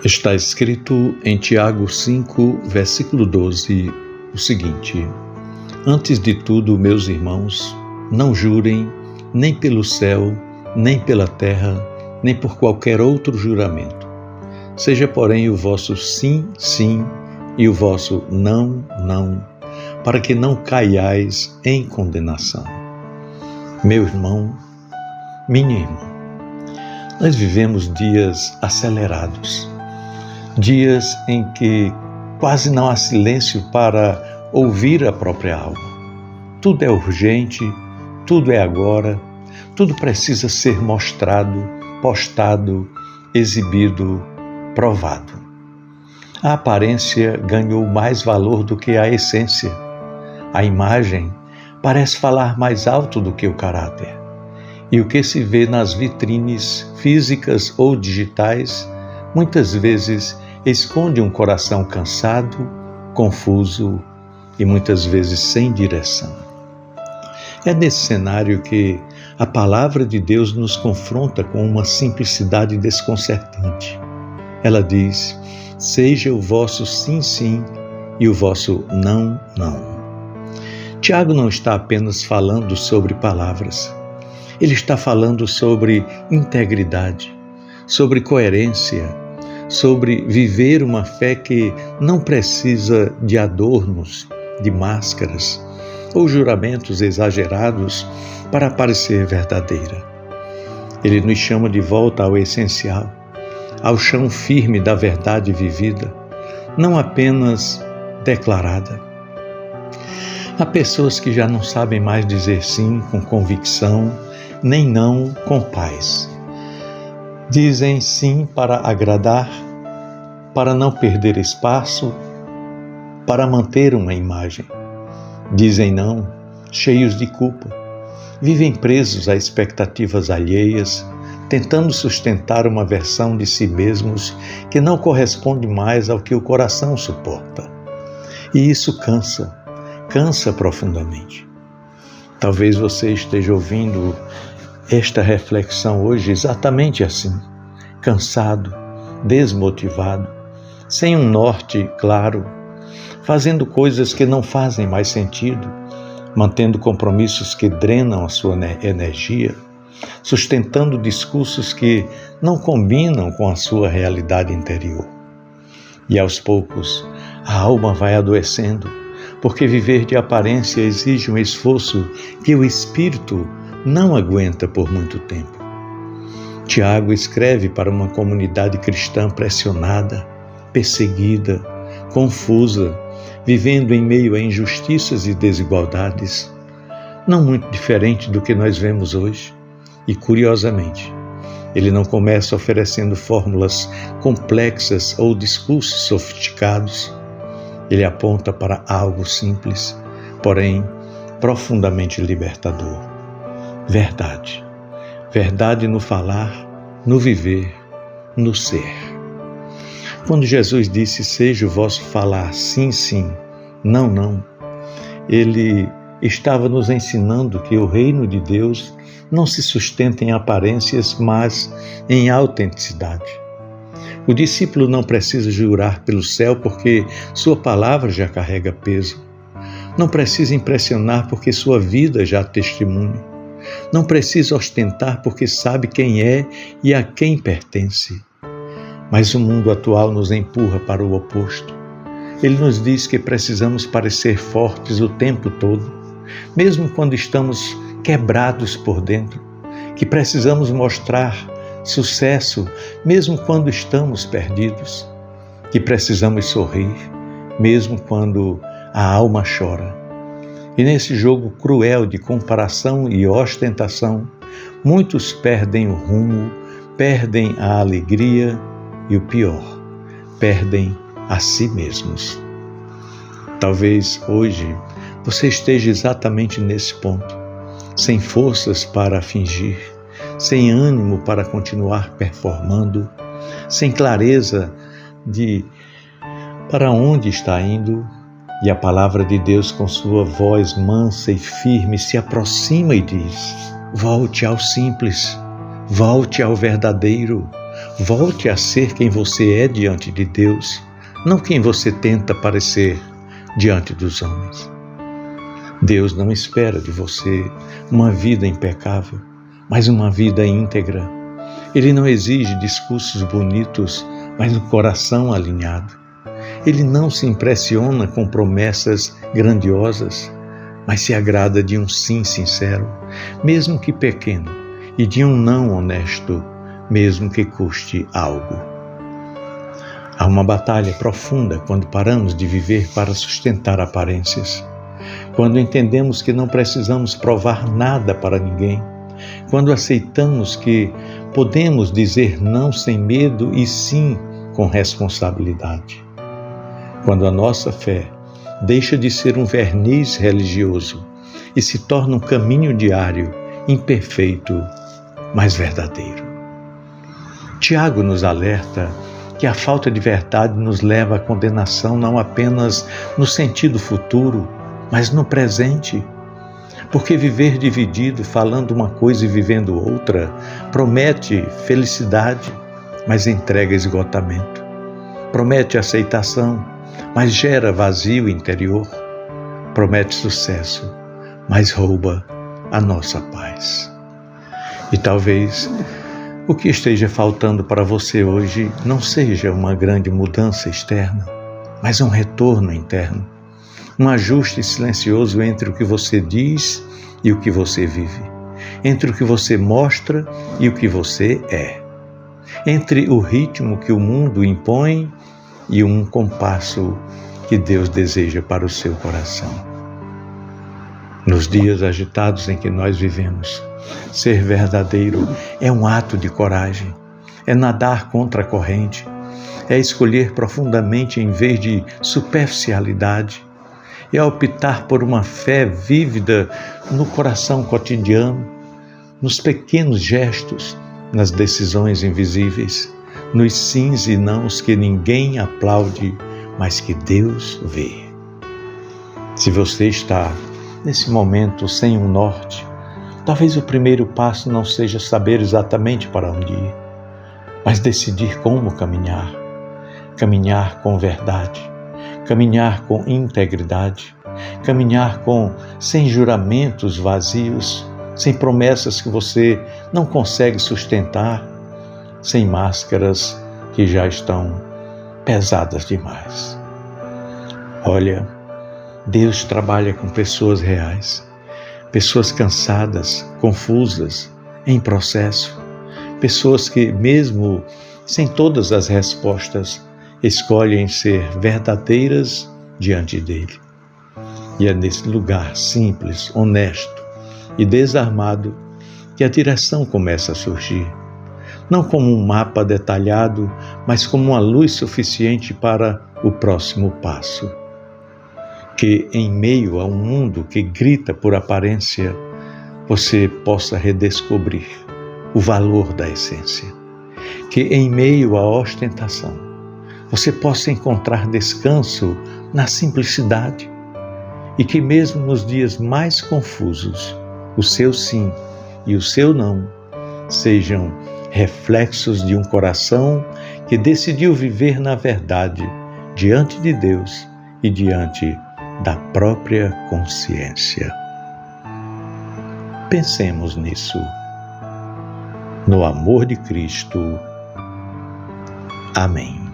Está escrito em Tiago 5, versículo 12, o seguinte: Antes de tudo, meus irmãos, não jurem nem pelo céu, nem pela terra, nem por qualquer outro juramento. Seja, porém, o vosso sim, sim, e o vosso não, não, para que não caiais em condenação. Meu irmão, minha irmã, nós vivemos dias acelerados, dias em que quase não há silêncio para ouvir a própria alma. Tudo é urgente, tudo é agora, tudo precisa ser mostrado, postado, exibido, provado. A aparência ganhou mais valor do que a essência. A imagem parece falar mais alto do que o caráter. E o que se vê nas vitrines físicas ou digitais, muitas vezes esconde um coração cansado, confuso e muitas vezes sem direção. É nesse cenário que a palavra de Deus nos confronta com uma simplicidade desconcertante. Ela diz: seja o vosso sim, sim e o vosso não, não. Tiago não está apenas falando sobre palavras. Ele está falando sobre integridade, sobre coerência, sobre viver uma fé que não precisa de adornos, de máscaras ou juramentos exagerados para parecer verdadeira. Ele nos chama de volta ao essencial, ao chão firme da verdade vivida, não apenas declarada. Há pessoas que já não sabem mais dizer sim com convicção, nem não com paz. Dizem sim para agradar, para não perder espaço, para manter uma imagem. Dizem não, cheios de culpa. Vivem presos a expectativas alheias, tentando sustentar uma versão de si mesmos que não corresponde mais ao que o coração suporta. E isso cansa profundamente. Talvez você esteja ouvindo esta reflexão hoje exatamente assim, cansado, desmotivado, sem um norte claro, fazendo coisas que não fazem mais sentido, mantendo compromissos que drenam a sua energia, sustentando discursos que não combinam com a sua realidade interior. E aos poucos, a alma vai adoecendo, porque viver de aparência exige um esforço que o espírito não aguenta por muito tempo. Tiago escreve para uma comunidade cristã pressionada, perseguida, confusa, vivendo em meio a injustiças e desigualdades, não muito diferente do que nós vemos hoje. E, curiosamente, ele não começa oferecendo fórmulas complexas ou discursos sofisticados. Ele aponta para algo simples, porém profundamente libertador. Verdade. Verdade no falar, no viver, no ser. Quando Jesus disse: seja o vosso falar sim, sim, não, não, ele estava nos ensinando que o reino de Deus não se sustenta em aparências, mas em autenticidade. O discípulo não precisa jurar pelo céu porque sua palavra já carrega peso. Não precisa impressionar porque sua vida já testemunha. Não precisa ostentar porque sabe quem é e a quem pertence. Mas o mundo atual nos empurra para o oposto. Ele nos diz que precisamos parecer fortes o tempo todo, mesmo quando estamos quebrados por dentro, que precisamos mostrar sucesso mesmo quando estamos perdidos, que precisamos sorrir mesmo quando a alma chora. E nesse jogo cruel de comparação e ostentação, muitos perdem o rumo, perdem a alegria e o pior, perdem a si mesmos. Talvez hoje você esteja exatamente nesse ponto, sem forças para fingir, sem ânimo para continuar performando, sem clareza de para onde está indo, e a palavra de Deus, com sua voz mansa e firme, se aproxima e diz: volte ao simples, volte ao verdadeiro, Volte a ser quem você é diante de Deus, não quem você tenta parecer diante dos homens. Deus não espera de você uma vida impecável, mas uma vida íntegra. Ele não exige discursos bonitos, mas um coração alinhado. Ele não se impressiona com promessas grandiosas, mas se agrada de um sim sincero, mesmo que pequeno, e de um não honesto, mesmo que custe algo. Há uma batalha profunda quando paramos de viver para sustentar aparências, quando entendemos que não precisamos provar nada para ninguém, quando aceitamos que podemos dizer não sem medo e sim com responsabilidade. Quando a nossa fé deixa de ser um verniz religioso e se torna um caminho diário, imperfeito, mas verdadeiro. Tiago nos alerta que a falta de verdade nos leva à condenação não apenas no sentido futuro, mas no presente. Porque viver dividido, falando uma coisa e vivendo outra, promete felicidade, mas entrega esgotamento. Promete aceitação, mas gera vazio interior. Promete sucesso, mas rouba a nossa paz. E talvez o que esteja faltando para você hoje não seja uma grande mudança externa, mas um retorno interno. Um ajuste silencioso entre o que você diz e o que você vive. Entre o que você mostra e o que você é. Entre o ritmo que o mundo impõe e um compasso que Deus deseja para o seu coração. Nos dias agitados em que nós vivemos, ser verdadeiro é um ato de coragem, é nadar contra a corrente, é escolher profundamente em vez de superficialidade, é optar por uma fé vívida no coração cotidiano, nos pequenos gestos, nas decisões invisíveis, nos sims e nãos que ninguém aplaude, mas que Deus vê. Se você está nesse momento sem um norte, talvez o primeiro passo não seja saber exatamente para onde ir, mas decidir como caminhar. Caminhar com verdade, caminhar com integridade, caminhar sem juramentos vazios, sem promessas que você não consegue sustentar, sem máscaras que já estão pesadas demais. Olha, Deus trabalha com pessoas reais, pessoas cansadas, confusas, em processo, pessoas que, mesmo sem todas as respostas, escolhem ser verdadeiras diante dele. E é nesse lugar simples, honesto e desarmado que a direção começa a surgir. Não como um mapa detalhado, mas como uma luz suficiente para o próximo passo. Que em meio a um mundo que grita por aparência, você possa redescobrir o valor da essência. Que em meio à ostentação, você possa encontrar descanso na simplicidade. E que mesmo nos dias mais confusos, o seu sim e o seu não sejam reflexos de um coração que decidiu viver na verdade diante de Deus e diante da própria consciência. Pensemos nisso. No amor de Cristo. Amém.